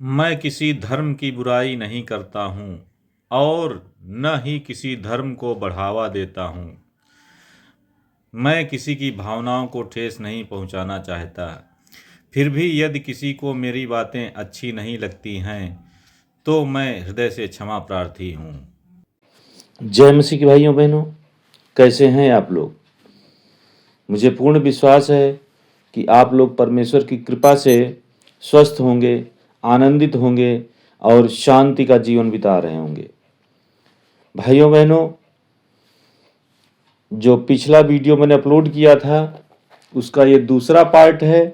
मैं किसी धर्म की बुराई नहीं करता हूँ और न ही किसी धर्म को बढ़ावा देता हूँ। मैं किसी की भावनाओं को ठेस नहीं पहुँचाना चाहता। फिर भी यदि किसी को मेरी बातें अच्छी नहीं लगती हैं तो मैं हृदय से क्षमा प्रार्थी हूँ। जय मसीह के भाइयों बहनों, कैसे हैं आप लोग। मुझे पूर्ण विश्वास है कि आप लोग परमेश्वर की कृपा से स्वस्थ होंगे, आनंदित होंगे और शांति का जीवन बिता रहे होंगे। भाइयों बहनों, जो पिछला वीडियो मैंने अपलोड किया था उसका ये दूसरा पार्ट है।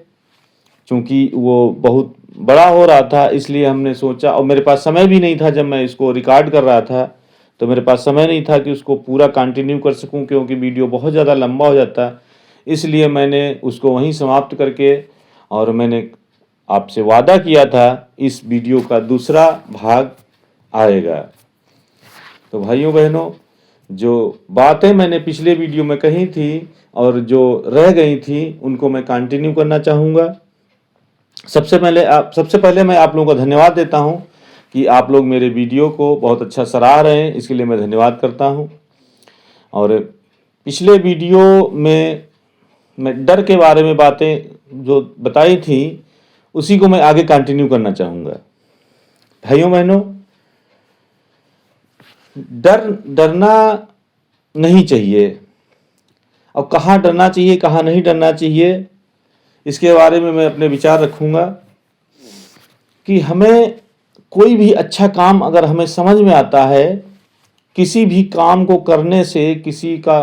क्योंकि वो बहुत बड़ा हो रहा था इसलिए हमने सोचा, और मेरे पास समय भी नहीं था। जब मैं इसको रिकॉर्ड कर रहा था तो मेरे पास समय नहीं था कि उसको पूरा कंटिन्यू कर सकूं, क्योंकि वीडियो बहुत ज़्यादा लंबा हो जाता। इसलिए मैंने उसको वहीं समाप्त करके, और मैंने आपसे वादा किया था इस वीडियो का दूसरा भाग आएगा। तो भाइयों बहनों, जो बातें मैंने पिछले वीडियो में कही थी और जो रह गई थी उनको मैं कंटिन्यू करना चाहूँगा। सबसे पहले मैं आप लोगों को धन्यवाद देता हूं कि आप लोग मेरे वीडियो को बहुत अच्छा सराह रहे हैं, इसके लिए मैं धन्यवाद करता हूं। और पिछले वीडियो में मैं डर के बारे में बातें जो बताई थी उसी को मैं आगे कंटिन्यू करना चाहूँगा। भाइयों बहनों, डरना नहीं चाहिए, और कहाँ डरना चाहिए कहाँ नहीं डरना चाहिए इसके बारे में मैं अपने विचार रखूँगा। कि हमें कोई भी अच्छा काम अगर हमें समझ में आता है, किसी भी काम को करने से किसी का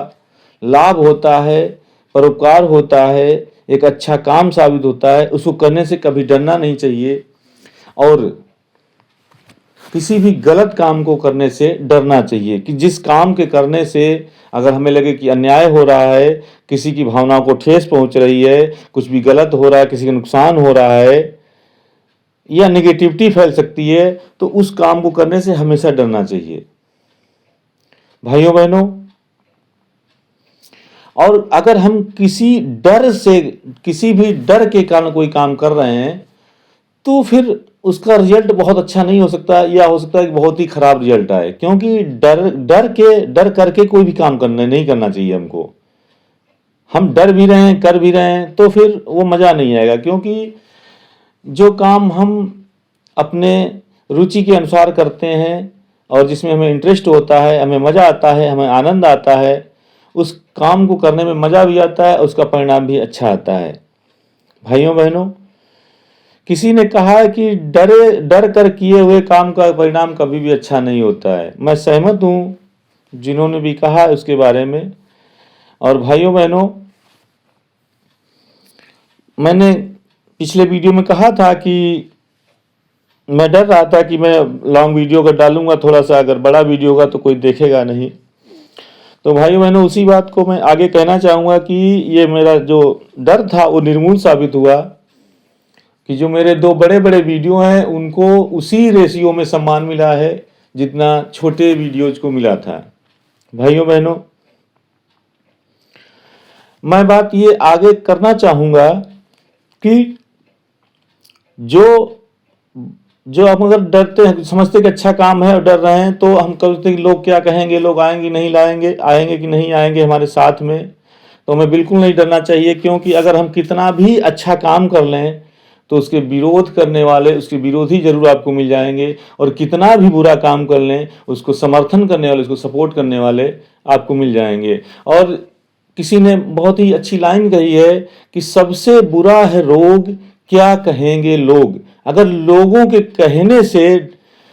लाभ होता है, परोपकार होता है, एक अच्छा काम साबित होता है, उसको करने से कभी डरना नहीं चाहिए। और किसी भी गलत काम को करने से डरना चाहिए कि जिस काम के करने से अगर हमें लगे कि अन्याय हो रहा है, किसी की भावनाओं को ठेस पहुंच रही है, कुछ भी गलत हो रहा है, किसी का नुकसान हो रहा है या नेगेटिविटी फैल सकती है, तो उस काम को करने से हमेशा डरना चाहिए। भाइयों बहनों, और अगर हम किसी भी डर के कारण कोई काम कर रहे हैं तो फिर उसका रिजल्ट बहुत अच्छा नहीं हो सकता, या हो सकता है कि बहुत ही खराब रिजल्ट आए। क्योंकि डर करके कोई भी काम नहीं करना चाहिए हमको। हम डर भी रहे हैं, कर भी रहे हैं, तो फिर वो मज़ा नहीं आएगा। क्योंकि जो काम हम अपने रुचि के अनुसार करते हैं और जिसमें हमें इंटरेस्ट होता है, हमें मज़ा आता है, हमें आनंद आता है, उस काम को करने में मज़ा भी आता है, उसका परिणाम भी अच्छा आता है। भाइयों बहनों, किसी ने कहा है कि डर कर किए हुए काम का परिणाम कभी भी अच्छा नहीं होता है। मैं सहमत हूँ जिन्होंने भी कहा है उसके बारे में। और भाइयों बहनों, मैंने पिछले वीडियो में कहा था कि मैं डर रहा था कि मैं लॉन्ग वीडियो अगर डालूंगा, थोड़ा सा अगर बड़ा वीडियो होगा तो कोई देखेगा नहीं। तो भाइयों बहनों, उसी बात को मैं आगे कहना चाहूँगा कि ये मेरा जो डर था वो निर्मूल साबित हुआ। कि जो मेरे 2 बड़े बड़े वीडियो हैं उनको उसी रेशियो में सम्मान मिला है जितना छोटे वीडियोज को मिला था। भाइयों बहनों, मैं बात ये आगे करना चाहूँगा कि जो हम अगर डरते हैं, समझते कि अच्छा काम है और डर रहे हैं, तो हम कहते हैं कि लोग क्या कहेंगे, लोग आएंगे नहीं लाएंगे, आएंगे कि नहीं आएंगे हमारे साथ में। तो हमें बिल्कुल नहीं डरना चाहिए, क्योंकि अगर हम कितना भी अच्छा काम कर लें तो उसके विरोध करने वाले, उसके विरोधी जरूर आपको मिल जाएंगे। और कितना भी बुरा काम कर लें, उसको समर्थन करने वाले, उसको सपोर्ट करने वाले आपको मिल जाएंगे। और किसी ने बहुत ही अच्छी लाइन कही है कि सबसे बुरा है रोग, क्या कहेंगे लोग। अगर लोगों के कहने से,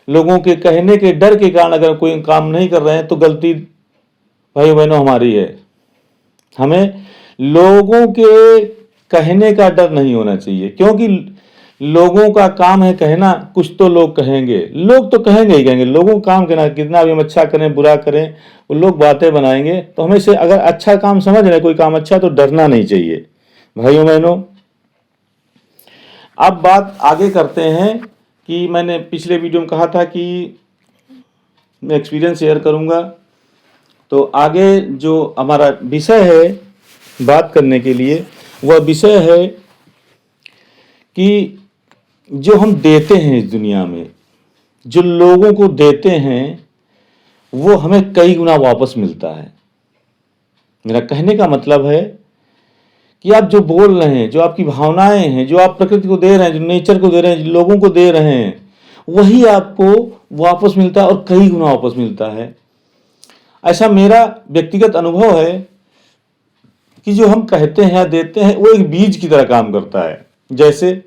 लोगों के कहने के डर के कारण अगर कोई काम नहीं कर रहे हैं तो गलती भाई बहनों हमारी है। हमें लोगों के कहने का डर नहीं होना चाहिए, क्योंकि लोगों का काम है कहना। कुछ तो लोग कहेंगे, लोग तो कहेंगे ही कहेंगे। लोगों का काम कहना, कितना भी हम अच्छा करें बुरा करें, वो लोग बातें बनाएंगे। तो हमें से अगर अच्छा काम समझ रहे, कोई काम अच्छा, तो डरना नहीं चाहिए। भाइयों बहनों, अब बात आगे करते हैं कि मैंने पिछले वीडियो में कहा था कि मैं एक्सपीरियंस शेयर करूंगा। तो आगे जो हमारा विषय है बात करने के लिए, वह विषय है कि जो हम देते हैं इस दुनिया में, जो लोगों को देते हैं, वो हमें कई गुना वापस मिलता है। मेरा कहने का मतलब है कि आप जो बोल रहे हैं, जो आपकी भावनाएं हैं, जो आप प्रकृति को दे रहे हैं, जो नेचर को दे रहे हैं, जो लोगों को दे रहे हैं, वही आपको वापस मिलता है और कई गुना वापस मिलता है। ऐसा मेरा व्यक्तिगत अनुभव है कि जो हम कहते हैं, देते हैं, वो एक बीज की तरह काम करता है। जैसे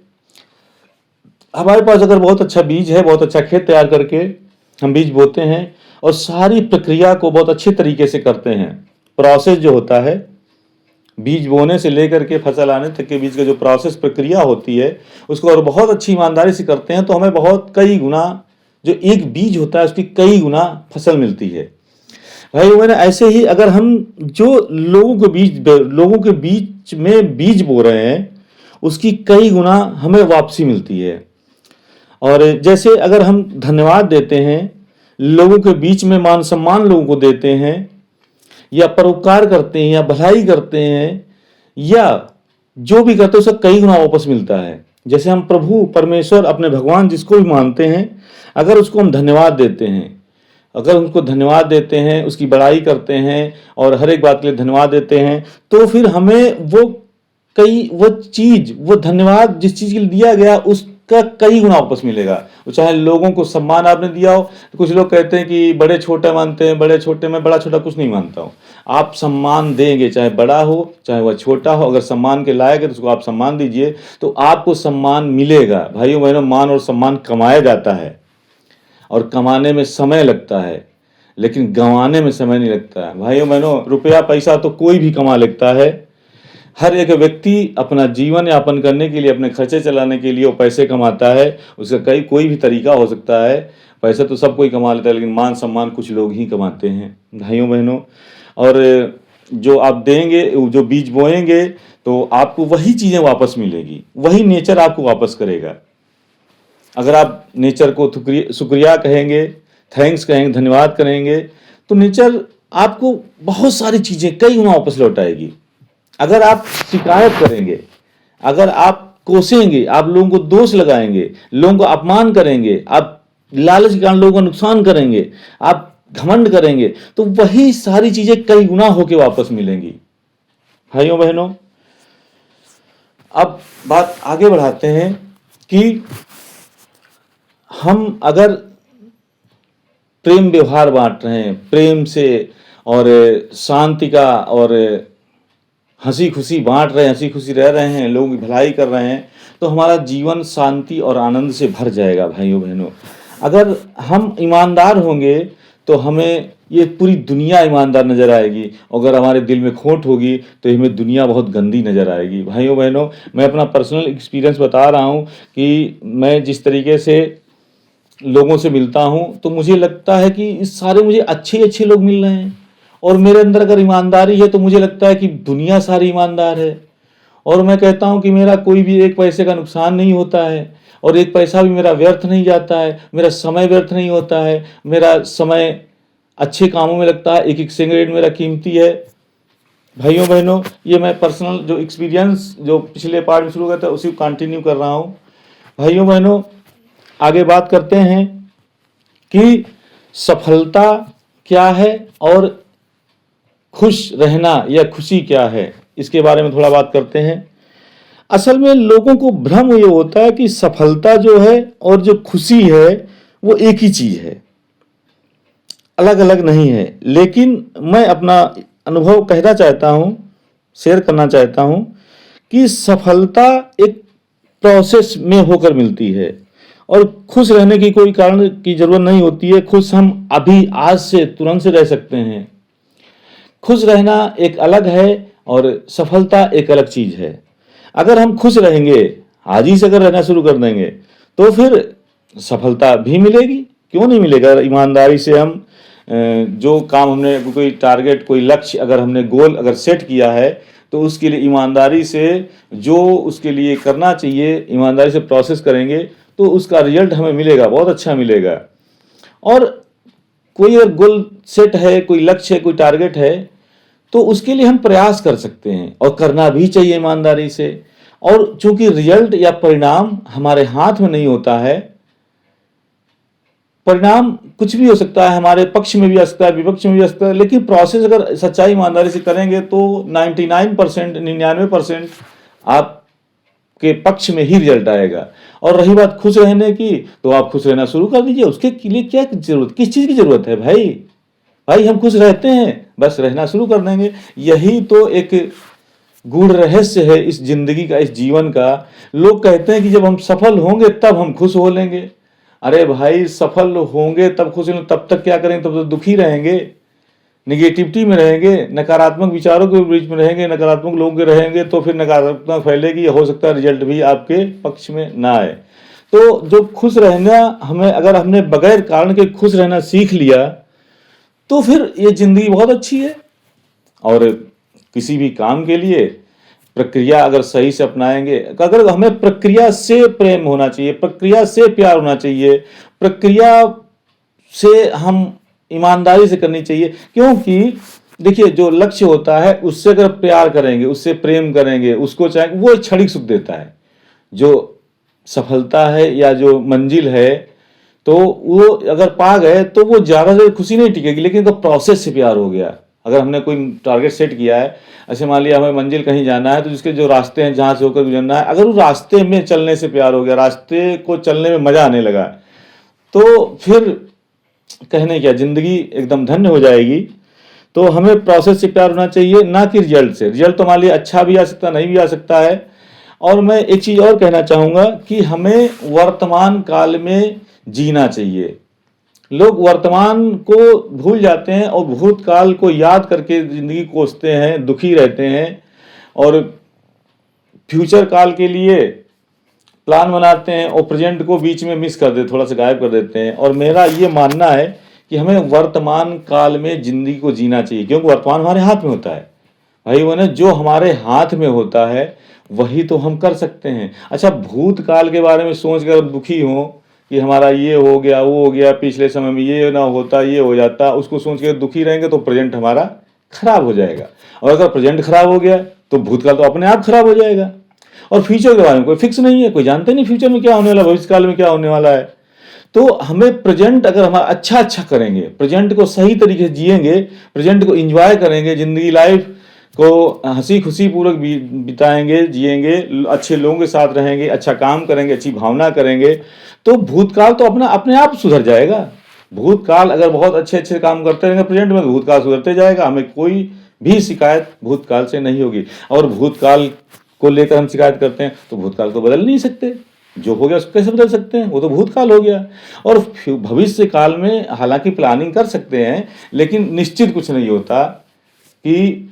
हमारे पास अगर बहुत अच्छा बीज है, बहुत अच्छा खेत तैयार करके हम बीज बोते हैं और सारी प्रक्रिया को बहुत अच्छे तरीके से करते हैं। प्रोसेस जो होता है, बीज बोने से लेकर के फसल आने तक के बीच का जो प्रोसेस प्रक्रिया होती है, उसको और बहुत अच्छी ईमानदारी से करते हैं तो हमें बहुत कई गुना, जो एक बीज होता है उसकी कई गुना फसल मिलती है। भाई मैंने ऐसे ही अगर हम जो लोगों के बीच में बीज बो रहे हैं, उसकी कई गुना हमें वापसी मिलती है। और जैसे अगर हम धन्यवाद देते हैं, लोगों के बीच में मान सम्मान लोगों को देते हैं, या परोपकार करते हैं, या भलाई करते हैं, या जो भी करते हैं, उसका कई गुना वापस मिलता है। जैसे हम प्रभु परमेश्वर अपने भगवान जिसको भी मानते हैं, अगर उसको हम धन्यवाद देते हैं, अगर उसको धन्यवाद देते हैं, उसकी बड़ाई करते हैं और हर एक बात के लिए धन्यवाद देते हैं, तो फिर हमें वो चीज, वो धन्यवाद जिस चीज के लिए दिया गया उसका कई गुना वापस मिलेगा। वो चाहे लोगों को सम्मान आपने दिया हो, तो कुछ लोग कहते हैं कि बड़े छोटे मानते हैं, बड़े छोटे, मैं बड़ा छोटा कुछ नहीं मानता हूँ। आप सम्मान देंगे, चाहे बड़ा हो चाहे वह छोटा हो, अगर सम्मान के लायक है तो उसको आप सम्मान दीजिए, तो आपको सम्मान मिलेगा। भाइयों बहनों, मान और सम्मान कमाया जाता है और कमाने में समय लगता है, लेकिन गंवाने में समय नहीं लगता है। भाइयों बहनों, रुपया पैसा तो कोई भी कमा लेता है। हर एक व्यक्ति अपना जीवन यापन करने के लिए, अपने खर्चे चलाने के लिए वो पैसे कमाता है। उसका कोई भी तरीका हो सकता है। पैसा तो सब कोई कमा लेता है, लेकिन मान सम्मान कुछ लोग ही कमाते हैं। भाइयों बहनों, और जो आप देंगे, जो बीज बोएंगे, तो आपको वही चीज़ें वापस मिलेगी, वही नेचर आपको वापस करेगा। अगर आप नेचर को शुक्रिया कहेंगे, थैंक्स कहेंगे, धन्यवाद करेंगे, तो नेचर आपको बहुत सारी चीज़ें कई गुना वापस लौटाएगी। अगर आप शिकायत करेंगे, अगर आप कोसेंगे, आप लोगों को दोष लगाएंगे, लोगों को अपमान करेंगे, आप लालच के कारण लोगों का नुकसान करेंगे, आप घमंड करेंगे, तो वही सारी चीजें कई गुना होके वापस मिलेंगी। भाइयों बहनों, अब बात आगे बढ़ाते हैं कि हम अगर प्रेम व्यवहार बांट रहे हैं, प्रेम से और शांति का और हंसी खुशी बांट रहे हैं, हंसी खुशी रह रहे हैं, लोगों की भलाई कर रहे हैं, तो हमारा जीवन शांति और आनंद से भर जाएगा। भाइयों बहनों, अगर हम ईमानदार होंगे तो हमें ये पूरी दुनिया ईमानदार नजर आएगी। अगर हमारे दिल में खोट होगी तो हमें दुनिया बहुत गंदी नजर आएगी। भाइयों बहनों, मैं अपना पर्सनल एक्सपीरियंस बता रहा हूँ कि मैं जिस तरीके से लोगों से मिलता हूँ, तो मुझे लगता है कि इस सारे मुझे अच्छे लोग मिल रहे हैं, और मेरे अंदर अगर ईमानदारी है तो मुझे लगता है कि दुनिया सारी ईमानदार है। और मैं कहता हूं कि मेरा कोई भी एक पैसे का नुकसान नहीं होता है, और एक पैसा भी मेरा व्यर्थ नहीं जाता है, मेरा समय व्यर्थ नहीं होता है, मेरा समय अच्छे कामों में लगता है, एक एक सेकंड मेरा कीमती है। भाइयों बहनों, ये मैं पर्सनल जो एक्सपीरियंस जो पिछले पार्ट में शुरू किया था उसी को कंटिन्यू कर रहा हूँ। भाइयों बहनों, आगे बात करते हैं कि सफलता क्या है और खुश रहना या खुशी क्या है, इसके बारे में थोड़ा बात करते हैं। असल में लोगों को भ्रम ये होता है कि सफलता जो है और जो खुशी है वो एक ही चीज है, अलग अलग नहीं है। लेकिन मैं अपना अनुभव कहना चाहता हूं, शेयर करना चाहता हूं कि सफलता एक प्रोसेस में होकर मिलती है, और खुश रहने की कोई कारण की जरूरत नहीं होती है। खुश हम अभी आज से तुरंत से रह सकते हैं। खुश रहना एक अलग है और सफलता एक अलग चीज है। अगर हम खुश रहेंगे, आज ही से अगर रहना शुरू कर देंगे, तो फिर सफलता भी मिलेगी, क्यों नहीं मिलेगा। ईमानदारी से हम जो काम हमने, कोई टारगेट, कोई लक्ष्य, अगर हमने गोल अगर सेट किया है, तो उसके लिए ईमानदारी से जो उसके लिए करना चाहिए, ईमानदारी से प्रोसेस करेंगे तो उसका रिजल्ट हमें मिलेगा, बहुत अच्छा मिलेगा। और कोई अगर गोल सेट है, कोई लक्ष्य है, कोई टारगेट है, तो उसके लिए हम प्रयास कर सकते हैं और करना भी चाहिए ईमानदारी से। और चूंकि रिजल्ट या परिणाम हमारे हाथ में नहीं होता है, परिणाम कुछ भी हो सकता है, हमारे पक्ष में भी आ सकता है, विपक्ष में भी आ सकता है, लेकिन प्रोसेस अगर सच्चाई ईमानदारी से करेंगे तो 99%, 99% आपके पक्ष में ही रिजल्ट आएगा। और रही बात खुश रहने की, तो आप खुश रहना शुरू कर दीजिए। उसके लिए क्या जरूरत, किस चीज की जरूरत है भाई? भाई हम खुश रहते हैं, बस रहना शुरू कर देंगे। यही तो एक गूढ़ रहस्य है इस जिंदगी का, इस जीवन का। लोग कहते हैं कि जब हम सफल होंगे तब हम खुश हो लेंगे। अरे भाई, सफल होंगे तब खुश होंगे, तब तक क्या करेंगे? तब तो दुखी रहेंगे, निगेटिविटी में रहेंगे, नकारात्मक विचारों के बीच में रहेंगे, नकारात्मक लोगों के रहेंगे, तो फिर नकारात्मक फैलेगी, हो सकता है रिजल्ट भी आपके पक्ष में ना आए। तो जो खुश रहना, हमें अगर हमने बगैर कारण के खुश रहना सीख लिया तो फिर ये जिंदगी बहुत अच्छी है। और किसी भी काम के लिए प्रक्रिया अगर सही से अपनाएंगे, अगर हमें प्रक्रिया से प्रेम होना चाहिए, प्रक्रिया से प्यार होना चाहिए, प्रक्रिया से हम ईमानदारी से करनी चाहिए। क्योंकि देखिए, जो लक्ष्य होता है उससे अगर प्यार करेंगे, उससे प्रेम करेंगे, उसको चाहेंगे, वो क्षणिक सुख देता है। जो सफलता है या जो मंजिल है, तो वो अगर पा गए तो वो ज्यादा देर खुशी नहीं टिकेगी। लेकिन अगर प्रोसेस से प्यार हो गया, अगर हमने कोई टारगेट सेट किया है, ऐसे मान लिया हमें मंजिल कहीं जाना है, तो जिसके जो रास्ते हैं जहां से होकर गुजरना है, अगर उस रास्ते में चलने से प्यार हो गया, रास्ते को चलने में मजा आने लगा, तो फिर कहने क्या, जिंदगी एकदम धन्य हो जाएगी। तो हमें प्रोसेस से प्यार होना चाहिए, ना कि रिजल्ट से। रिजल्ट तो हमारे लिए अच्छा भी आ सकता है, नहीं भी आ सकता है। और मैं एक चीज और कहना चाहूंगा कि हमें वर्तमान काल में जीना चाहिए। लोग वर्तमान को भूल जाते हैं और भूतकाल को याद करके जिंदगी कोसते हैं, दुखी रहते हैं, और फ्यूचर काल के लिए प्लान बनाते हैं और प्रेजेंट को बीच में मिस कर देते, थोड़ा सा गायब कर देते हैं। और मेरा ये मानना है कि हमें वर्तमान काल में जिंदगी को जीना चाहिए, क्योंकि वर्तमान हमारे हाथ में होता है। भाई बहन, जो हमारे हाथ में होता है वही तो हम कर सकते हैं। अच्छा, भूतकाल के बारे में सोच कर दुखी हो कि हमारा ये हो गया, वो हो गया, पिछले समय में ये ना होता, ये हो जाता, उसको सोच के दुखी रहेंगे तो प्रेजेंट हमारा खराब हो जाएगा। और अगर प्रेजेंट खराब हो गया तो भूतकाल तो अपने आप खराब हो जाएगा। और फ्यूचर के बारे में कोई फिक्स नहीं है, कोई जानते नहीं फ्यूचर में क्या होने वाला, भविष्य काल में क्या होने वाला है। तो हमें प्रेजेंट अगर हम अच्छा करेंगे, प्रेजेंट को सही तरीके से जिएंगे, प्रेजेंट को एंजॉय करेंगे, जिंदगी लाइफ को हंसी खुशी पूर्वक बिताएंगे, जिएंगे, अच्छे लोगों के साथ रहेंगे, अच्छा काम करेंगे, अच्छी भावना करेंगे, तो भूतकाल तो अपने आप सुधर जाएगा। भूतकाल अगर बहुत अच्छे काम करते रहेंगे प्रेजेंट में, तो भूतकाल सुधरते जाएगा, हमें कोई भी शिकायत भूतकाल से नहीं होगी। और भूतकाल को लेकर हम शिकायत करते हैं तो भूतकाल को बदल नहीं सकते। जो हो गया उसको कैसे बदल सकते हैं? वो तो भूतकाल हो गया। और भविष्य काल में हालांकि प्लानिंग कर सकते हैं, लेकिन निश्चित कुछ नहीं होता कि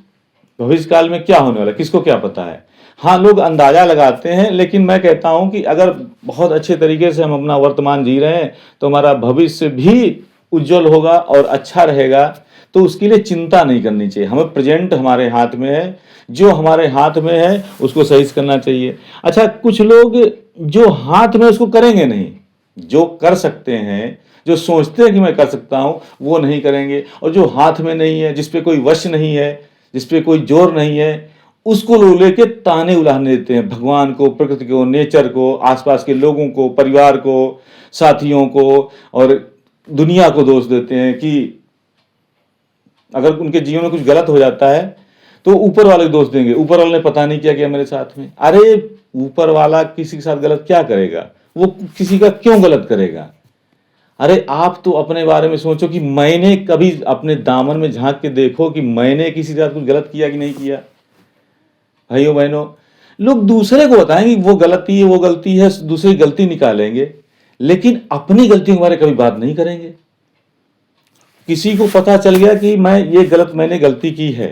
भविष्य काल में क्या होने वाला, किसको क्या पता है। हाँ, लोग अंदाजा लगाते हैं, लेकिन मैं कहता हूं कि अगर बहुत अच्छे तरीके से हम अपना वर्तमान जी रहे हैं तो हमारा भविष्य भी उज्जवल होगा और अच्छा रहेगा। तो उसके लिए चिंता नहीं करनी चाहिए। हमें प्रेजेंट हमारे हाथ में है, जो हमारे हाथ में है उसको सही से करना चाहिए। अच्छा, कुछ लोग जो हाथ में उसको करेंगे नहीं, जो कर सकते हैं, जो सोचते हैं कि मैं कर सकता हूं, वो नहीं करेंगे। और जो हाथ में नहीं है, जिसपे कोई वश नहीं है, जिसपे कोई जोर नहीं है, उसको लोग लेके ताने उलाने देते हैं, भगवान को, प्रकृति को, नेचर को, आसपास के लोगों को, परिवार को, साथियों को और दुनिया को दोष देते हैं कि अगर उनके जीवन में कुछ गलत हो जाता है तो ऊपर वाले को दोष देंगे, ऊपर वाले ने पता नहीं क्या किया मेरे साथ में। अरे ऊपर वाला किसी के साथ गलत क्या करेगा? वो किसी का क्यों गलत करेगा? अरे आप तो अपने बारे में सोचो कि मैंने कभी अपने दामन में झांक के देखो कि मैंने किसी के साथ कुछ गलत किया कि नहीं किया। भाइयों बहनों, लोग दूसरे को बताएंगे वो गलती है, वो गलती है, दूसरी गलती निकालेंगे, लेकिन अपनी गलतियों के बारे में कभी बात नहीं करेंगे। किसी को पता चल गया कि मैंने गलती की है,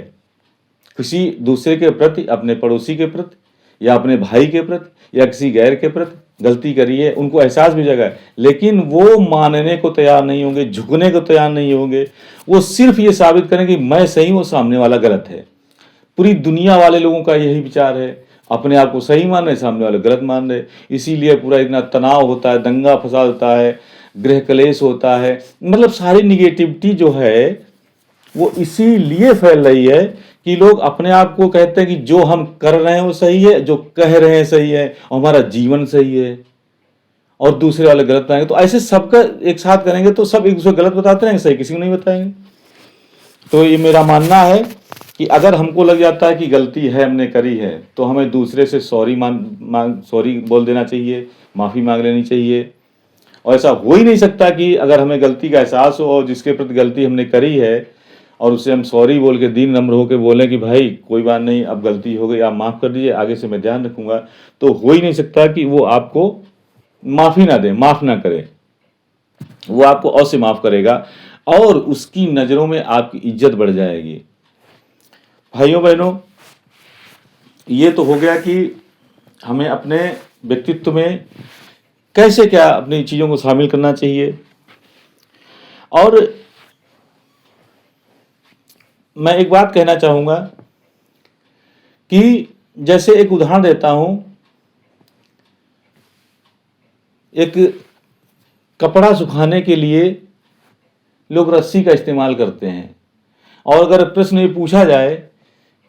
किसी दूसरे के प्रति, अपने पड़ोसी के प्रति या अपने भाई के प्रति या किसी गैर के प्रति गलती करी है, उनको एहसास भी जगा है, लेकिन वो मानने को तैयार नहीं होंगे, झुकने को तैयार नहीं होंगे। वो सिर्फ ये साबित करेंगे कि मैं सही हूं, सामने वाला गलत है। पूरी दुनिया वाले लोगों का यही विचार है, अपने आप को सही मान रहे, सामने वाले गलत मान रहे। इसीलिए पूरा इतना तनाव होता है, दंगा फसाद होता है, गृह कलेश होता है। मतलब सारी निगेटिविटी जो है वो इसीलिए फैल रही है कि लोग अपने आप को कहते हैं कि जो हम कर रहे हैं वो सही है, जो कह रहे हैं सही है, और हमारा जीवन सही है, और दूसरे वाले गलत बताएंगे। तो ऐसे सबका एक साथ करेंगे तो सब एक दूसरे गलत बताते रहेंगे, सही किसी को नहीं बताएंगे। तो ये मेरा मानना है कि अगर हमको लग जाता है कि गलती है, हमने करी है, तो हमें दूसरे से सॉरी बोल देना चाहिए, माफ़ी मांग लेनी चाहिए। और ऐसा हो ही नहीं सकता कि अगर हमें गलती का एहसास हो और जिसके प्रति गलती हमने करी है और उसे हम सॉरी बोल के दीन नम्र होकर बोलें कि भाई कोई बात नहीं, अब गलती हो गई, आप माफ़ कर दीजिए, आगे से मैं ध्यान रखूंगा, तो हो ही नहीं सकता कि वो आपको माफ़ी ना दे, माफ़ ना करे। वो आपको और से माफ़ करेगा और उसकी नज़रों में आपकी इज्जत बढ़ जाएगी। भाइयों बहनों, ये तो हो गया कि हमें अपने व्यक्तित्व में कैसे क्या अपनी चीज़ों को शामिल करना चाहिए। और मैं एक बात कहना चाहूँगा कि जैसे एक उदाहरण देता हूँ, एक कपड़ा सुखाने के लिए लोग रस्सी का इस्तेमाल करते हैं, और अगर प्रश्न ये पूछा जाए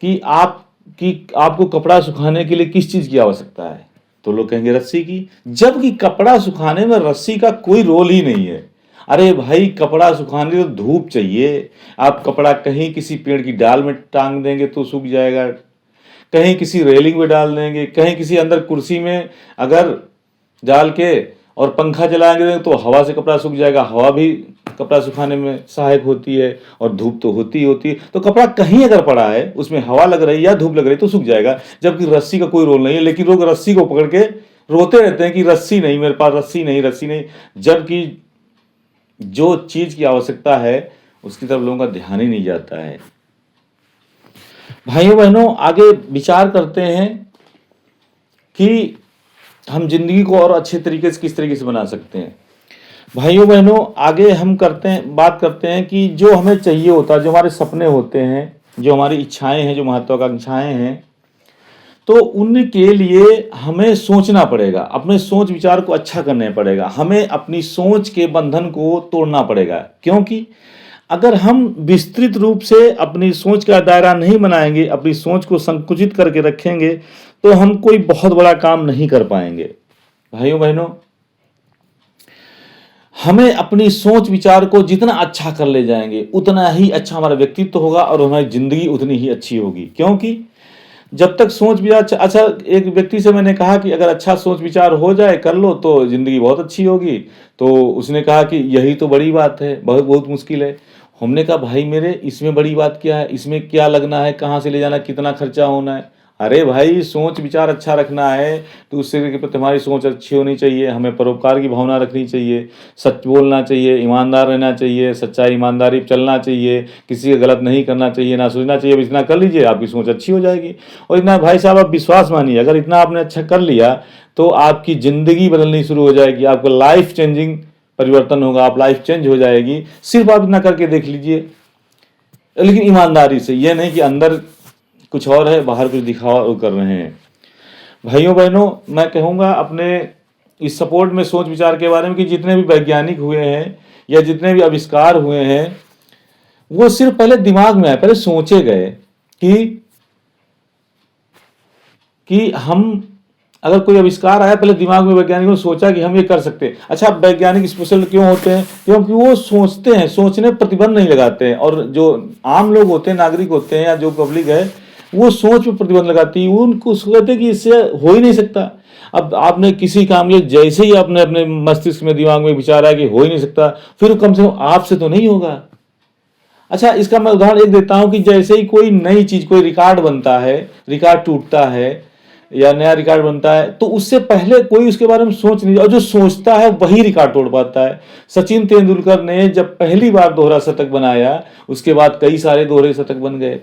कि आपको कपड़ा सुखाने के लिए किस चीज़ की आवश्यकता है, तो लोग कहेंगे रस्सी की, जबकि कपड़ा सुखाने में रस्सी का कोई रोल ही नहीं है। अरे भाई, कपड़ा सुखाने तो धूप चाहिए। आप कपड़ा कहीं किसी पेड़ की डाल में टांग देंगे तो सूख जाएगा, कहीं किसी रेलिंग में डाल देंगे, कहीं किसी अंदर कुर्सी में अगर डाल के और पंखा चलाएंगे तो हवा से कपड़ा सूख जाएगा। हवा भी कपड़ा सुखाने में सहायक होती है, और धूप तो होती ही होती है। तो कपड़ा कहीं अगर पड़ा है, उसमें हवा लग रही है या धूप लग रही है तो सूख जाएगा, जबकि रस्सी का कोई रोल नहीं है। लेकिन लोग रस्सी को पकड़ के रोते रहते हैं कि रस्सी नहीं, मेरे पास रस्सी नहीं, रस्सी नहीं, जबकि जो चीज की आवश्यकता है उसकी तरफ लोगों का ध्यान ही नहीं जाता है। भाइयों बहनों, आगे विचार करते हैं कि हम जिंदगी को और अच्छे तरीके से किस तरीके से बना सकते हैं। भाइयों बहनों, आगे हम बात करते हैं कि जो हमें चाहिए होता है, जो हमारे सपने होते हैं, जो हमारी इच्छाएं हैं, जो महत्वाकांक्षाएं हैं, तो उनके लिए हमें सोचना पड़ेगा, अपने सोच विचार को अच्छा करना पड़ेगा, हमें अपनी सोच के बंधन को तोड़ना पड़ेगा। क्योंकि अगर हम विस्तृत रूप से अपनी सोच का दायरा नहीं बनाएंगे, अपनी सोच को संकुचित करके रखेंगे, तो हम कोई बहुत बड़ा काम नहीं कर पाएंगे। भाइयों बहनों, हमें अपनी सोच विचार को जितना अच्छा कर ले जाएंगे उतना ही अच्छा हमारा व्यक्तित्व होगा और हमारी जिंदगी उतनी ही अच्छी होगी। क्योंकि जब तक सोच विचार अच्छा, एक व्यक्ति से मैंने कहा कि अगर अच्छा सोच विचार हो जाए, कर लो, तो जिंदगी बहुत अच्छी होगी। तो उसने कहा कि यही तो बड़ी बात है, बहुत बहुत मुश्किल है। हमने कहा भाई मेरे, इसमें बड़ी बात क्या है, इसमें क्या लगना है, कहाँ से ले जाना, कितना खर्चा होना है। अरे भाई, सोच विचार अच्छा रखना है तो उससे के प्रति हमारी सोच अच्छी होनी चाहिए, हमें परोपकार की भावना रखनी चाहिए, सच बोलना चाहिए, ईमानदार रहना चाहिए, सच्चाई ईमानदारी चलना चाहिए, किसी का गलत नहीं करना चाहिए, ना सोचना चाहिए। अब इतना कर लीजिए, आपकी सोच अच्छी हो जाएगी। और इतना भाई साहब आप विश्वास मानिए, अगर इतना आपने अच्छा कर लिया तो आपकी ज़िंदगी बदलनी शुरू हो जाएगी, आपको लाइफ चेंजिंग परिवर्तन होगा, आप लाइफ चेंज हो जाएगी। सिर्फ आप इतना करके देख लीजिए, लेकिन ईमानदारी से, यह नहीं कि अंदर कुछ और है, बाहर कुछ दिखावा कर रहे हैं। भाइयों बहनों, मैं कहूँगा अपने इस सपोर्ट में सोच विचार के बारे में कि जितने भी वैज्ञानिक हुए हैं या जितने भी आविष्कार हुए हैं, वो सिर्फ पहले दिमाग में आए, पहले सोचे गए कि हम अगर कोई आविष्कार आया, पहले दिमाग में वैज्ञानिकों ने सोचा कि हम ये कर सकते हैं। अच्छा, वैज्ञानिक स्पेशल क्यों होते हैं? क्योंकि वो सोचते हैं, सोचने पर प्रतिबंध नहीं लगाते हैं। और जो आम लोग होते हैं, नागरिक होते हैं या जो पब्लिक है, वो सोच पर प्रतिबंध लगाती है, वो उनको कहते हैं कि इससे हो ही नहीं सकता। अब आपने किसी काम लिए जैसे ही आपने अपने मस्तिष्क में, दिमाग में विचार आया कि हो ही नहीं सकता, फिर कम से कम आपसे तो नहीं होगा। अच्छा, इसका मैं उदाहरण एक देता हूं कि जैसे ही कोई नई चीज, कोई रिकॉर्ड बनता है, रिकॉर्ड टूटता है या नया रिकॉर्ड बनता है, तो उससे पहले कोई उसके बारे में सोच नहीं, और जो सोचता है वही रिकॉर्ड तोड़ पाता है। सचिन तेंदुलकर ने जब पहली बार दोहरा शतक बनाया, उसके बाद कई सारे दोहरे शतक बन गए।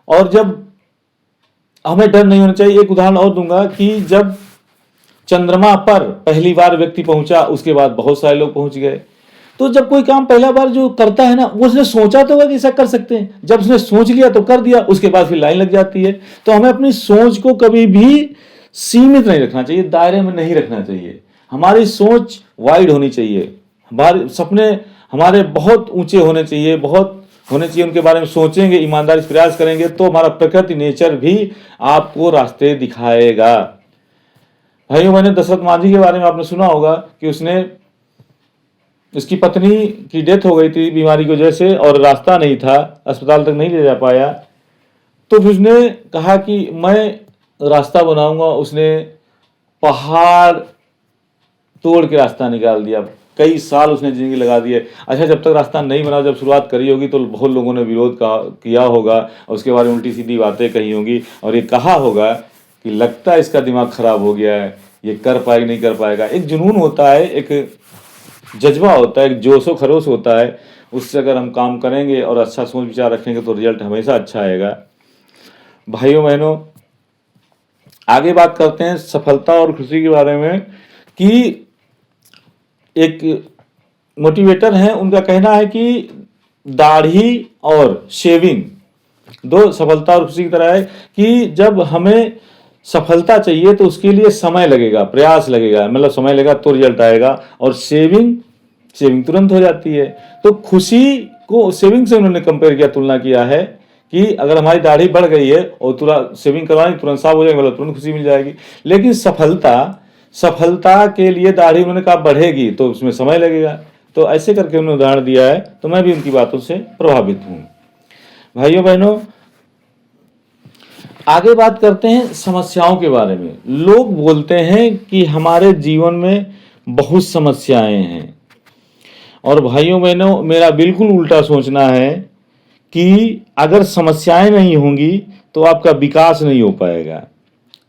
और जब हमें डर नहीं होना चाहिए, एक उदाहरण और दूंगा कि जब चंद्रमा पर पहली बार व्यक्ति पहुंचा, उसके बाद बहुत सारे लोग पहुंच गए। तो जब कोई काम पहला बार जो करता है ना, वो उसने सोचा तो होगा कि ऐसा कर सकते हैं, जब उसने सोच लिया तो कर दिया, उसके बाद फिर लाइन लग जाती है। तो हमें अपनी सोच को कभी भी सीमित नहीं रखना चाहिए, दायरे में नहीं रखना चाहिए। हमारी सोच वाइड होनी चाहिए, हमारे सपने हमारे बहुत ऊंचे होने चाहिए, बहुत होने चाहिए उनके बारे में सोचेंगे, ईमानदारी से प्रयास करेंगे, तो हमारा प्रकृति नेचर भी आपको रास्ते दिखाएगा। भाइयों बहनों, दशरथ मांझी के बारे में आपने सुना होगा कि उसकी पत्नी की डेथ हो गई थी बीमारी की वजह से, और रास्ता नहीं था, अस्पताल तक नहीं ले जा पाया। तो फिर उसने कहा कि मैं रास्ता बनाऊंगा। उसने पहाड़ तोड़ के रास्ता निकाल दिया। कई साल उसने जिंदगी लगा दी है। अच्छा, जब तक रास्ता नहीं बना, जब शुरुआत करी होगी तो बहुत लोगों ने विरोध किया होगा और उसके बारे में उल्टी सीधी बातें कही होंगी, और ये कहा होगा कि लगता है इसका दिमाग खराब हो गया है, ये कर पाएगा नहीं कर पाएगा। एक जुनून होता है, एक जज्बा होता है, एक जोशो खरोश होता है। उससे अगर हम काम करेंगे और अच्छा सोच विचार रखेंगे तो रिजल्ट हमेशा अच्छा आएगा। भाइयों बहनों, आगे बात करते हैं सफलता और खुशी के बारे में। कि एक मोटिवेटर हैं, उनका कहना है कि दाढ़ी और शेविंग दो सफलता और खुशी की तरह है। कि जब हमें सफलता चाहिए तो उसके लिए समय लगेगा, प्रयास लगेगा, मतलब समय लगेगा तो रिजल्ट आएगा। और शेविंग तुरंत हो जाती है। तो खुशी को शेविंग से उन्होंने कंपेयर किया, तुलना किया है कि अगर हमारी दाढ़ी बढ़ गई है और तुरंत शेविंग करवाएंगे तुरंत साफ हो जाएगी, मतलब तुरंत खुशी मिल जाएगी। लेकिन सफलता के लिए दाढ़ी उन्होंने कहा बढ़ेगी तो उसमें समय लगेगा। तो ऐसे करके उन्होंने उदाहरण दिया है, तो मैं भी उनकी बातों से प्रभावित हूं। भाइयों बहनों, आगे बात करते हैं समस्याओं के बारे में। लोग बोलते हैं कि हमारे जीवन में बहुत समस्याएं हैं, और भाइयों बहनों, मेरा बिल्कुल उल्टा सोचना है कि अगर समस्याएं नहीं होंगी तो आपका विकास नहीं हो पाएगा,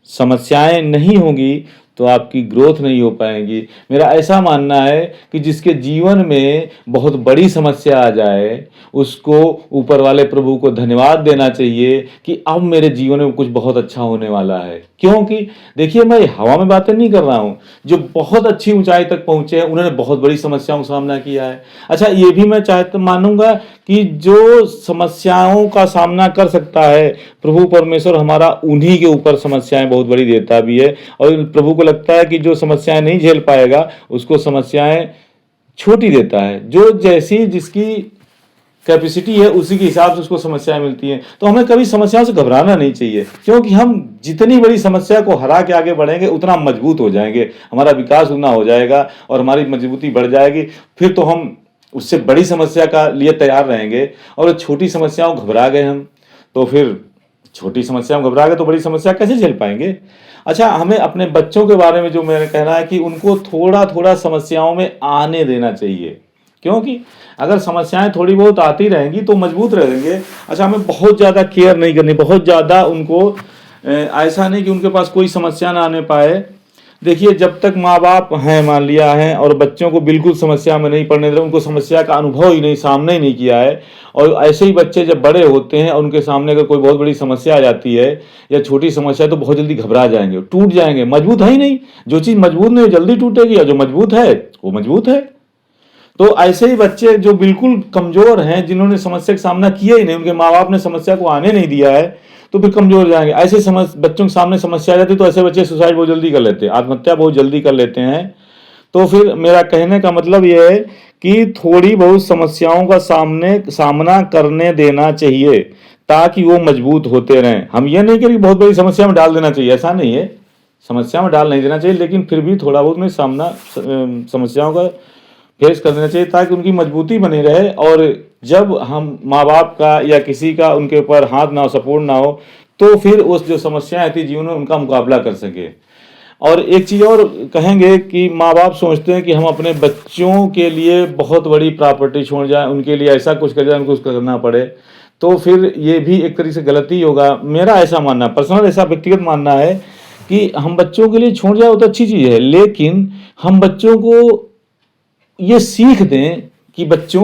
समस्याएं नहीं होंगी तो आपकी ग्रोथ नहीं हो पाएगी। मेरा ऐसा मानना है कि जिसके जीवन में बहुत बड़ी समस्या आ जाए उसको ऊपर वाले प्रभु को धन्यवाद देना चाहिए कि अब मेरे जीवन में कुछ बहुत अच्छा होने वाला है। क्योंकि देखिए, मैं हवा में बातें नहीं कर रहा हूं। जो बहुत अच्छी ऊंचाई तक पहुंचे हैं उन्होंने बहुत बड़ी समस्याओं का सामना किया है। अच्छा, ये भी मैं मानूंगा कि जो समस्याओं का सामना कर सकता है प्रभु परमेश्वर हमारा, उन्हीं के ऊपर समस्याएं बहुत बड़ी देता भी है। और प्रभु को लगता है कि जो समस्याएं नहीं झेल पाएगा उसको समस्याएं छोटी देता है। जो जैसी जिसकी कैपेसिटी है उसी के हिसाब से उसको समस्याएं मिलती हैं। तो हमें कभी समस्याओं से घबराना नहीं चाहिए, क्योंकि हम जितनी बड़ी समस्या को हरा के आगे बढ़ेंगे उतना मजबूत हो जाएंगे, हमारा विकास उतना हो जाएगा और हमारी मजबूती बढ़ जाएगी। फिर तो हम उससे बड़ी समस्या का लिए तैयार रहेंगे। और छोटी समस्याओं घबरा गए हम, तो फिर छोटी समस्याओं घबरा गए तो बड़ी समस्या कैसे झेल पाएंगे। अच्छा, हमें अपने बच्चों के बारे में जो मैंने कहना है कि उनको थोड़ा थोड़ा समस्याओं में आने देना चाहिए, क्योंकि अगर समस्याएं थोड़ी बहुत आती रहेंगी तो मजबूत रहेंगे। अच्छा, हमें बहुत ज़्यादा केयर नहीं करनी, बहुत ज़्यादा उनको ऐसा नहीं कि उनके पास कोई समस्या ना आने पाए। देखिए, जब तक माँ बाप हैं, मान लिया है, और बच्चों को बिल्कुल समस्या में नहीं पड़ने दे रहे, उनको समस्या का अनुभव ही नहीं, सामने ही नहीं किया है, और ऐसे ही बच्चे जब बड़े होते हैं और उनके सामने अगर कोई बहुत बड़ी समस्या आ जाती है या छोटी समस्या, तो बहुत जल्दी घबरा जाएंगे, टूट जाएंगे, मजबूत है ही नहीं। जो चीज़ मजबूत नहीं जल्दी टूटेगी, और जो मजबूत है वो मजबूत है। तो ऐसे ही बच्चे जो बिल्कुल कमजोर हैं, जिन्होंने समस्या का सामना किया ही नहीं, उनके माँ बाप ने समस्या को आने नहीं दिया है, तो फिर कमजोर हो जाएंगे। ऐसे बच्चों के सामने समस्या आ जाती है तो ऐसे बच्चे सुसाइड बहुत जल्दी कर लेते हैं, आत्महत्या बहुत जल्दी कर लेते हैं। तो फिर मेरा कहने का मतलब यह है कि थोड़ी बहुत समस्याओं का सामना करने देना चाहिए ताकि वो मजबूत होते रहें। हम ये नहीं कि बहुत बड़ी समस्या में डाल देना चाहिए, ऐसा नहीं है, समस्या में डाल नहीं देना चाहिए, लेकिन फिर भी थोड़ा बहुत में समस्याओं का फेस कर देना चाहिए ताकि उनकी मजबूती बनी रहे। और जब हम माँ बाप का या किसी का उनके ऊपर हाथ ना हो, सपोर्ट ना हो, तो फिर उस जो समस्याएं आती जीवन में उनका मुकाबला कर सके। और एक चीज़ और कहेंगे कि माँ बाप सोचते हैं कि हम अपने बच्चों के लिए बहुत बड़ी प्रॉपर्टी छोड़ जाएं, उनके लिए ऐसा कुछ कर जाए उनको कुछ करना पड़े, तो फिर ये भी एक तरीके से गलती होगा। मेरा ऐसा मानना, पर्सनल ऐसा व्यक्तिगत मानना है कि हम बच्चों के लिए छोड़ जाए वो तो अच्छी चीज़ है, लेकिन हम बच्चों को ये सीख दें कि बच्चों,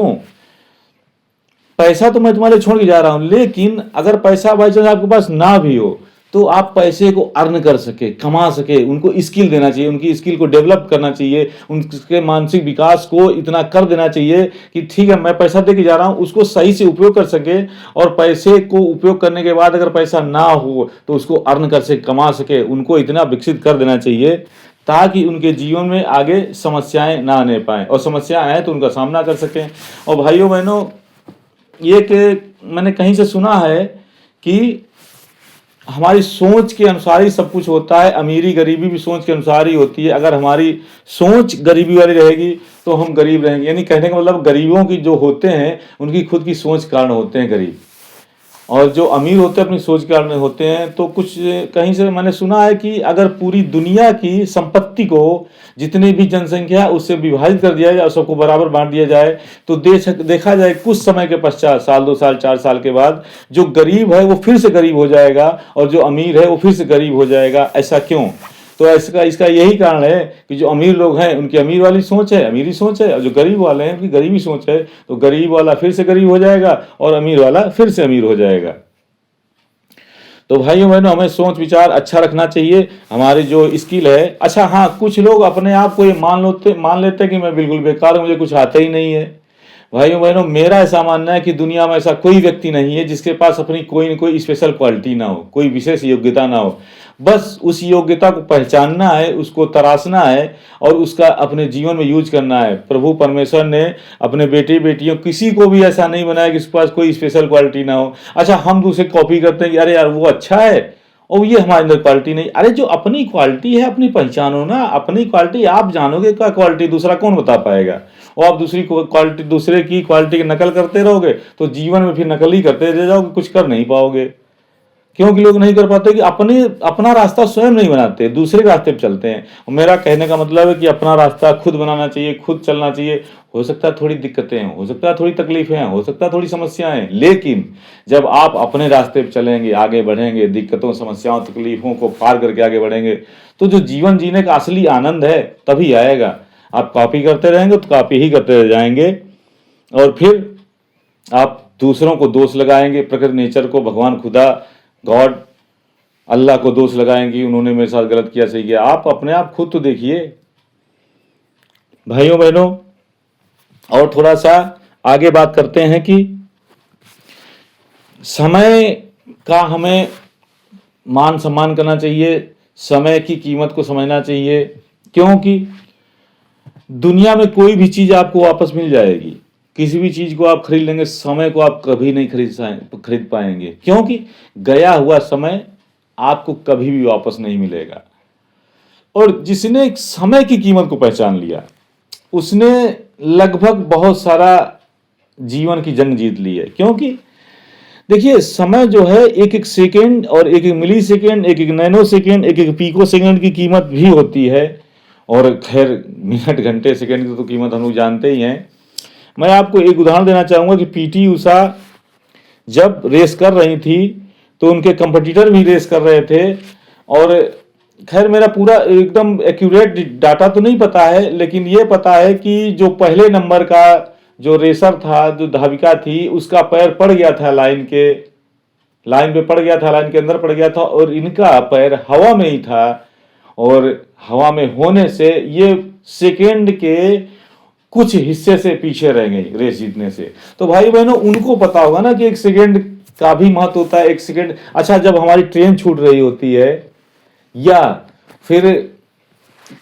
पैसा तो मैं तुम्हारे छोड़ के जा रहा हूं, लेकिन अगर पैसा बाई चांस आपके पास ना भी हो तो आप पैसे को अर्न कर सके, कमा सके। उनको स्किल देना चाहिए, उनकी स्किल को डेवलप करना चाहिए, उनके मानसिक विकास को इतना कर देना चाहिए कि ठीक है, मैं पैसा दे के जा रहा हूं, उसको सही से उपयोग कर सके। और पैसे को उपयोग करने के बाद अगर पैसा ना हो तो उसको अर्न कर सके, कमा सके। उनको इतना विकसित कर देना चाहिए ताकि उनके जीवन में आगे समस्याएं ना आने पाएं, और समस्या आए तो उनका सामना कर सकें। और भाइयों बहनों, मैंने कहीं से सुना है कि हमारी सोच के अनुसार ही सब कुछ होता है। अमीरी गरीबी भी सोच के अनुसार ही होती है। अगर हमारी सोच गरीबी वाली रहेगी तो हम गरीब रहेंगे। यानी कहने का मतलब गरीबों की जो होते हैं उनकी खुद की सोच के कारण होते हैं गरीब, और जो अमीर होते हैं अपनी सोच के कारण होते हैं। तो कुछ कहीं से मैंने सुना है कि अगर पूरी दुनिया की संपत्ति को जितनी भी जनसंख्या है उससे विभाजित कर दिया जाए और सबको बराबर बांट दिया जाए तो देखा जाए कुछ समय के पश्चात, साल 2 साल 4 साल के बाद, जो गरीब है वो फिर से गरीब हो जाएगा और जो अमीर है वो फिर से गरीब हो जाएगा। ऐसा क्यों? तो इसका यही कारण है कि जो अमीर लोग हैं उनकी अमीर वाली सोच है, अमीरी सोच है, और जो गरीब वाले हैं उनकी गरीबी सोच है। तो गरीब वाला फिर से गरीब हो जाएगा और अमीर वाला फिर से अमीर हो जाएगा। तो भाइयों बहनों, हमें सोच विचार अच्छा रखना चाहिए। हमारी जो स्किल है, अच्छा हाँ, कुछ लोग अपने आप को ये मान लेते हैं कि मैं बिल्कुल बेकार हूँ, मुझे कुछ आता ही नहीं है। भाइयों बहनों, मेरा ऐसा मानना है कि दुनिया में ऐसा कोई व्यक्ति नहीं है जिसके पास अपनी कोई न कोई स्पेशल क्वालिटी ना हो, कोई विशेष योग्यता ना हो। बस उस योग्यता को पहचानना है, उसको तराशना है और उसका अपने जीवन में यूज करना है। प्रभु परमेश्वर ने अपने बेटे बेटियों किसी को भी ऐसा नहीं बनाया कि उसके पास कोई स्पेशल क्वालिटी ना हो। अच्छा, हम दूसरे कॉपी करते हैं कि अरे यार वो अच्छा है और ये हमारे अंदर क्वालिटी नहीं। अरे जो अपनी क्वालिटी है अपनी पहचानो ना, अपनी क्वालिटी आप जानोगे, क्या क्वालिटी दूसरा कौन बता पाएगा। और आप दूसरे की क्वालिटी की नकल करते रहोगे तो जीवन में फिर नकल ही करते रह जाओगे, कुछ कर नहीं पाओगे। क्योंकि लोग नहीं कर पाते कि अपना रास्ता स्वयं नहीं बनाते, दूसरे रास्ते पर चलते हैं। और मेरा कहने का मतलब है कि अपना रास्ता खुद बनाना चाहिए, खुद चलना चाहिए। हो सकता है थोड़ी दिक्कतें हैं, हो सकता है थोड़ी तकलीफें हैं, हो सकता है थोड़ी समस्याएं हैं, लेकिन जब आप अपने रास्ते पर चलेंगे, आगे बढ़ेंगे, दिक्कतों समस्याओं तकलीफों को पार करके आगे बढ़ेंगे, तो जो जीवन जीने का असली आनंद है तभी आएगा। आप कॉपी करते रहेंगे तो कॉपी ही करते रह जाएंगे और फिर आप दूसरों को दोष लगाएंगे, प्रकृति नेचर को, भगवान खुदा गॉड अल्लाह को दोष लगाएंगे, उन्होंने मेरे साथ गलत किया, सही किया। आप अपने आप खुद तो देखिए भाइयों बहनों। और थोड़ा सा आगे बात करते हैं कि समय का हमें मान सम्मान करना चाहिए, समय की कीमत को समझना चाहिए, क्योंकि दुनिया में कोई भी चीज आपको वापस मिल जाएगी। किसी भी चीज को आप खरीद लेंगे, समय को आप कभी नहीं खरीद पाएंगे, क्योंकि गया हुआ समय आपको कभी भी वापस नहीं मिलेगा। और जिसने समय की कीमत को पहचान लिया उसने लगभग बहुत सारा जीवन की जंग जीत ली है। क्योंकि देखिए, समय जो है एक एक सेकेंड और एक एक मिली सेकेंड, एक एक नैनो सेकेंड, एक एक पीको सेकेंड की कीमत भी होती है। और खैर मिनट घंटे सेकेंड की तो कीमत हम लोग जानते ही हैं। मैं आपको एक उदाहरण देना चाहूँगा कि पीटी उषा जब रेस कर रही थी तो उनके कंपटीटर भी रेस कर रहे थे। और खैर मेरा पूरा एकदम एक्यूरेट डाटा तो नहीं पता है, लेकिन ये पता है कि जो पहले नंबर का जो रेसर था, जो धाविका थी, उसका पैर पड़ गया था लाइन पे पड़ गया था, लाइन के अंदर पड़ गया था और इनका पैर हवा में ही था। और हवा में होने से ये सेकेंड के कुछ हिस्से से पीछे रह गई रेस जीतने से। तो भाई बहनों, उनको पता होगा ना कि एक सेकेंड का भी महत्व होता है। एक सेकेंड, अच्छा जब हमारी ट्रेन छूट रही होती है या फिर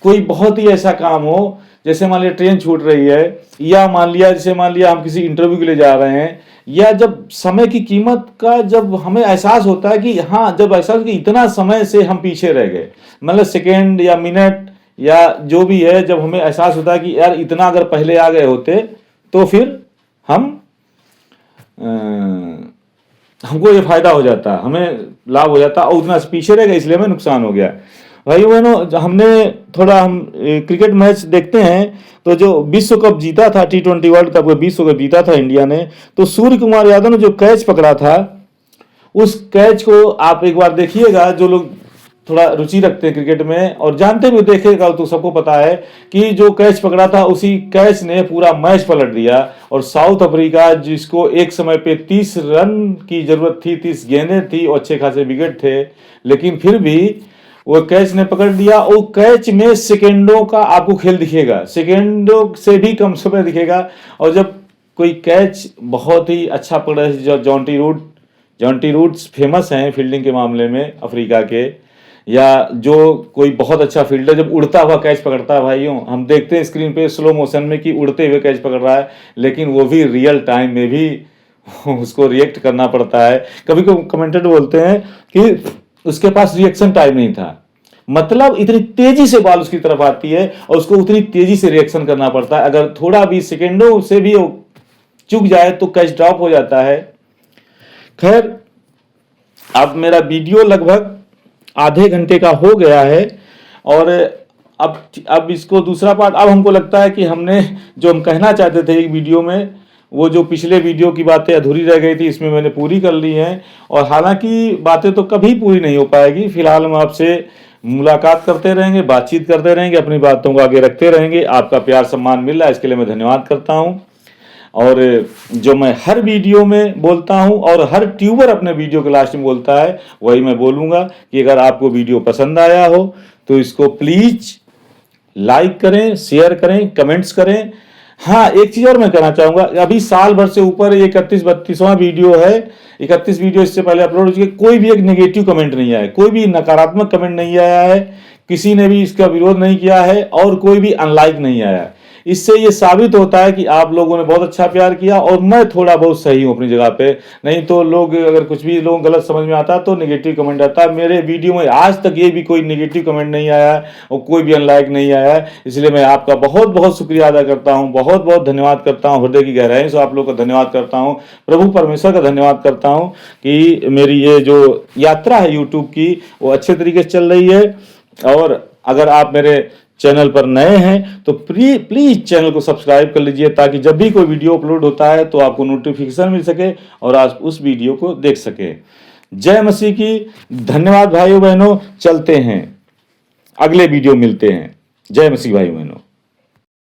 कोई बहुत ही ऐसा काम हो, जैसे मान लिया ट्रेन छूट रही है, या मान लिया हम किसी इंटरव्यू के लिए जा रहे हैं, या जब समय की कीमत का जब हमें एहसास होता है कि हाँ, जब एहसास कि इतना समय से हम पीछे रह गए, मतलब सेकेंड या मिनट या जो भी है, जब हमें एहसास होता है कि यार इतना अगर पहले आ गए होते तो फिर हमको ये फायदा हो जाता, हमें लाभ हो जाता, और उतना पीछे रह गए इसलिए हमें नुकसान हो गया। भाई बहनों, हम क्रिकेट मैच देखते हैं तो जो विश्व कप जीता था, T20 वर्ल्ड कप विश्व कप जीता था इंडिया ने, तो सूर्य कुमार यादव ने जो कैच पकड़ा था, उस कैच को आप एक बार देखिएगा। जो लोग थोड़ा रुचि रखते हैं क्रिकेट में और जानते भी देखेगा तो सबको पता है कि जो कैच पकड़ा था उसी कैच ने पूरा मैच पलट दिया। और साउथ अफ्रीका, जिसको एक समय पे 30 रन की जरूरत थी, 30 गेंदें थी और अच्छे खासे विकेट थे, लेकिन फिर भी वो कैच ने पकड़ लिया। और कैच में सेकेंडों का आपको खेल दिखेगा, सेकेंडों से भी कम समय दिखेगा। और जब कोई कैच बहुत ही अच्छा पकड़ा, जॉन्टी रूट्स फेमस हैं फील्डिंग के मामले में अफ्रीका के, या जो कोई बहुत अच्छा फील्डर जब उड़ता हुआ कैच पकड़ता है, भाइयों हम देखते हैं स्क्रीन पे स्लो मोशन में कि उड़ते हुए कैच पकड़ रहा है, लेकिन वो भी रियल टाइम में भी उसको रिएक्ट करना पड़ता है। कभी कभी कमेंटेटर बोलते हैं कि उसके पास रिएक्शन टाइम नहीं था, मतलब इतनी तेजी से बाल उसकी तरफ आती है और उसको उतनी तेजी से रिएक्शन करना पड़ता है। अगर थोड़ा भी सेकेंडों से भी चूक जाए तो कैच ड्रॉप हो जाता है। खैर, अब मेरा वीडियो लगभग आधे घंटे का हो गया है और अब इसको दूसरा पार्ट, अब हमको लगता है कि हमने जो हम कहना चाहते थे एक वीडियो में, वो जो पिछले वीडियो की बातें अधूरी रह गई थी, इसमें मैंने पूरी कर ली हैं। और हालांकि बातें तो कभी पूरी नहीं हो पाएगी, फिलहाल हम आपसे मुलाकात करते रहेंगे, बातचीत करते रहेंगे, अपनी बातों को आगे रखते रहेंगे। आपका प्यार सम्मान मिल रहा है, इसके लिए मैं धन्यवाद करता हूँ। और जो मैं हर वीडियो में बोलता हूं और हर ट्यूबर अपने वीडियो के लास्ट में बोलता है, वही मैं बोलूंगा कि अगर आपको वीडियो पसंद आया हो तो इसको प्लीज लाइक करें, शेयर करें, कमेंट्स करें। हाँ, एक चीज और मैं कहना चाहूंगा, अभी साल भर से ऊपर 31-32वां वीडियो है, 31 वीडियो इससे पहले अपलोड हो चुके, कोई भी एक नेगेटिव कमेंट नहीं आया, कोई भी नकारात्मक कमेंट नहीं आया है, किसी ने भी इसका विरोध नहीं किया है और कोई भी अनलाइक नहीं आया है। इससे ये साबित होता है कि आप लोगों ने बहुत अच्छा प्यार किया और मैं थोड़ा बहुत सही हूं अपनी जगह पे। नहीं तो लोग, अगर कुछ भी लोगों गलत समझ में आता तो नेगेटिव कमेंट आता है। मेरे वीडियो में आज तक ये भी कोई नेगेटिव कमेंट नहीं आया है और कोई भी अनलाइक नहीं आया है। इसलिए मैं आपका बहुत बहुत शुक्रिया अदा करता हूँ, बहुत बहुत धन्यवाद करता हूँ, हृदय की गहराई से आप लोग का धन्यवाद करता हूँ, प्रभु परमेश्वर का धन्यवाद करता हूँ कि मेरी ये जो यात्रा है यूट्यूब की वो अच्छे तरीके से चल रही है। और अगर आप मेरे चैनल पर नए हैं तो प्लीज चैनल को सब्सक्राइब कर लीजिए, ताकि जब भी कोई वीडियो अपलोड होता है तो आपको नोटिफिकेशन मिल सके और आप उस वीडियो को देख सके। जय मसीह की। धन्यवाद भाइयों बहनों, चलते हैं, अगले वीडियो मिलते हैं। जय मसीह भाइयों बहनों।